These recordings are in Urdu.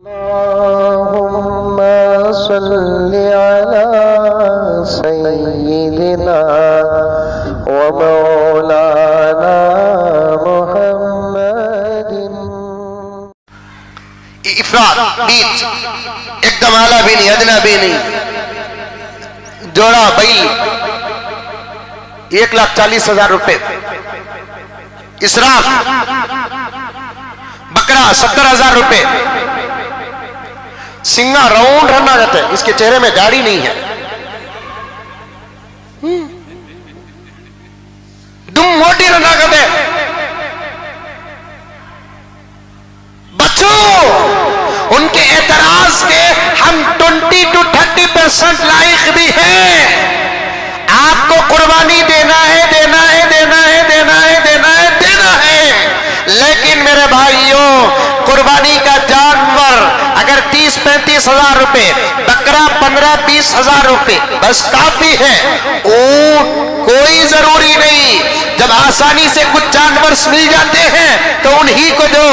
اللهم صل على سيدنا ومولانا محمد. افراد بیچ ایک دم اعلیٰ بھی نہیں ادنا بھی نہیں. جوڑا بیل 1,40,000 روپے. اسراف بکرا 70,000 روپے. سنگا راؤنڈ رہنا جاتا ہے, اس کے چہرے میں داڑھی نہیں ہے. دم موٹی رہنا کرتے بچوں. ان کے اعتراض کے ہم 20 to 30% لائق بھی ہیں. آپ کو قربانی دینا ہے, دینا ہے, دینا ہے, دینا ہے, دینا ہے, دینا ہے. لیکن میرے بھائیوں, قربانی کا جانور اگر 30-35,000 روپے, بکرا 15-20,000 روپے بس کافی ہے. اونٹ کوئی ضروری نہیں. جب آسانی سے کچھ جانور مل جاتے ہیں تو انہی کو دو.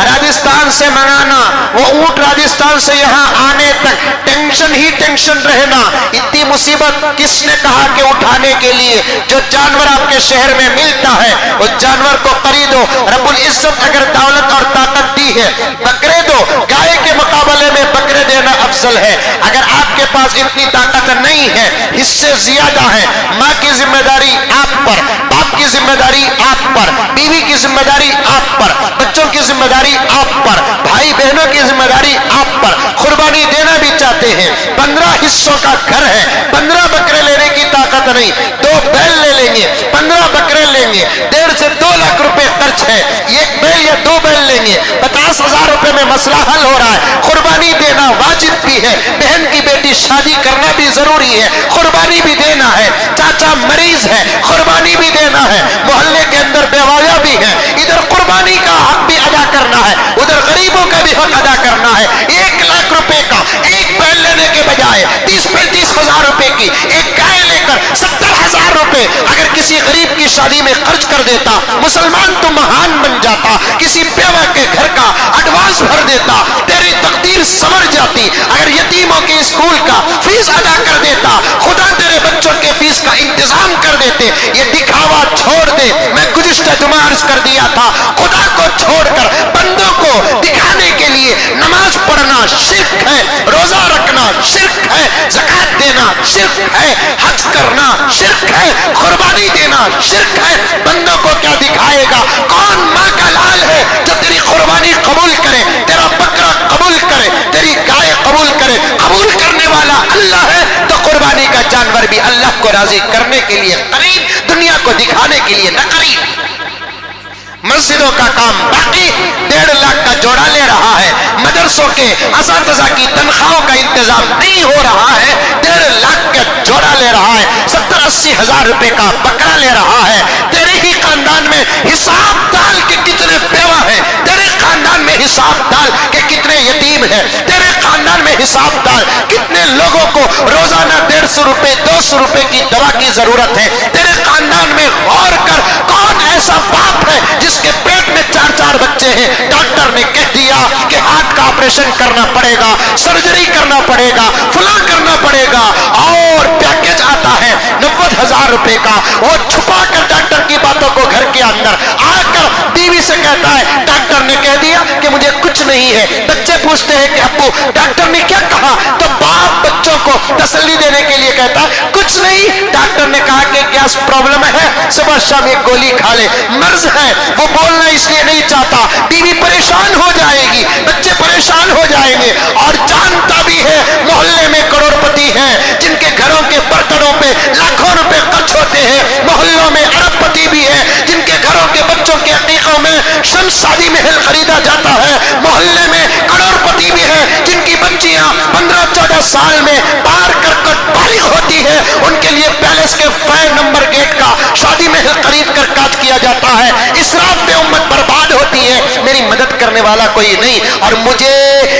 راجستھان سے منگانا, وہ اونٹ راجستھان سے یہاں آنے تک ٹینشن ہی ٹینشن رہنا. اتنی مصیبت کس نے کہا کہ اٹھانے کے لیے؟ جو جانور آپ کے شہر میں ملتا ہے اس جانور کو خریدو. رب العزت اگر دولت اور طاقت دی ہے, بکرے دو. گائے کے مقابلے میں بکرے دینا افضل ہے. اگر آپ کے پاس اتنی طاقت نہیں ہے, حصے زیادہ ہیں, ماں کی ذمہ داری آپ پر, باپ کی ذمہ داری آپ پر, بیوی کی ذمہ داری آپ پر, بچوں کی ذمہ داری آپ پر, بھائی بہنوں کی ذمہ داری آپ پر. قربانی دینا بھی چاہتے ہیں, 15 حصوں کا گھر ہے, 15 بکرے لینے کی طاقت نہیں, 2 بیل لے لیں گے, 15 بکرے لیں گے, 1.5 سے 2 لاکھ روپے خرچ ہے. 1 بیل یا 2 بیل لیں گے, 50,000 روپے میں مسئلہ حل ہو رہا ہے. قربانی دینا واجب بھی ہے. بہن کی بیٹی شادی کرنا بھی ضروری ہے, قربانی بھی دینا ہے. چاچا مریض ہے, قربانی بھی دینا ہے. محلے کے اندر بیوایا بھی ہے, ادھر قربانی کا حق بھی ادا کرنا ہے, ادھر غریبوں کا بھی حق ادا کرنا ہے. 1 لاکھ روپے کا ایک بیل لینے کے بجائے 30-35,000 روپے کی ایک گائے لے کر 70,000 روپے اگر کسی غریب کی شادی میں خرچ کر دیتا, مسلمان تو مہان بن جاتا. کسی بیوہ کے گھر کا ایڈوانس بھر دیتا, تیری تقدیر سنور جاتی. اگر یتیموں کے اسکول کا فیس ادا کر دیتا, خدا تیرے بچوں کے فیس کا انتظام کر دیتے. یہ دکھاوا چھوڑ دے. میں گزشتہ جمعہ عرض کر دیا تھا, خدا کو چھوڑ کر بندوں کو دکھانے کے لیے نماز پڑھنا شرک ہے, روزہ رکھنا شرک ہے, زکات دینا شرک ہے, حج کرنا شرک ہے, قربانی دینا شرک ہے. بندوں کو کیا دکھائے گا؟ کون ماں کا لال ہے جو تیری قربانی قبول کرے, تیرا بکرا قبول کرے, تیری گائے قبول کرے؟ قبول کرنے والا اللہ ہے تو قربانی کا جانور بھی اللہ کو راضی کرنے کے لیے قریب, دنیا کو دکھانے کے لیے نہ قریب. مسجدوں کا کام باقی 1.5 لاکھ کا جوڑا لے رہا ہے. مدرسوں کے اساتذہ کی تنخواہوں کا انتظام نہیں ہو رہا ہے, 1.5 لاکھ کا جوڑا لے رہا ہے. 70-80 ہزار روپے کا بکرا لے رہا ہے. تیرے ہی خاندان میں حساب ڈال کے کتنے بیوہ ہیں, تیرے خاندان میں حساب ڈال کہ کتنے یتیم ہیں, تیرے خاندان میں حساب ڈال کتنے لوگوں کو روزانہ 150 روپے 200 روپے کی دوا کی ضرورت ہے. تیرے خاندان میں غور کر, کون ایسا باپ ہے جس کے پیٹ میں 4 بچے ہیں, ڈاکٹر نے کہہ دیا کہ ہارٹ کا آپریشن کرنا پڑے گا, سرجری کرنا پڑے گا, فلاں کرنا پڑے گا, اور پیکیج آتا ہے 90,000 روپے کا. وہ چھپا کر ڈاکٹر کی باتوں کو گھر کے اندر آ کر بیوی سے کہتا ہے ڈاکٹر نے کہہ دیا کہ مجھے کچھ نہیں ہے. بچے پوچھتے ہیں کہ ابو ڈاکٹر نے کیا کہا؟ تو باپ بچوں کو تسلی دینے کے لیے کہتا ہے کچھ نہیں, ڈاکٹر نے کہا کہ گیس پرابلم ہے, صبح شام ایک گولی کھا لے. مرض ہے, وہ بولنا اس لیے نہیں چاہتا. بیوی پریشان ہو جائے گی, بچے پریشان ہو جائیں گے. اور جانتا بھی ہے محلے میں کروڑپتی ہیں جن کے گھروں کے برتنوں پہ لاکھوں روپے خرچ ہوتے ہیں. محلوں میں ارب پتی بھی ہیں جن کے گھروں کے بچوں کے عقیقوں میں شمس شادی محل خریدا جاتا ہے. محلے میں کروڑپتی بھی ہیں جن کی بچیاں 15-14 سال میں پار کر بالغ ہوتی ہے, ان کے لیے پیلس کے 5 نمبر گیٹ کا شادی محل خرید کر کاٹ کیا جاتا ہے. اسراف میں امت برباد ہوتی ہے, میری مدد کرنے والا کوئی نہیں. اور مجھے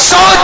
100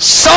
100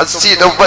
80-90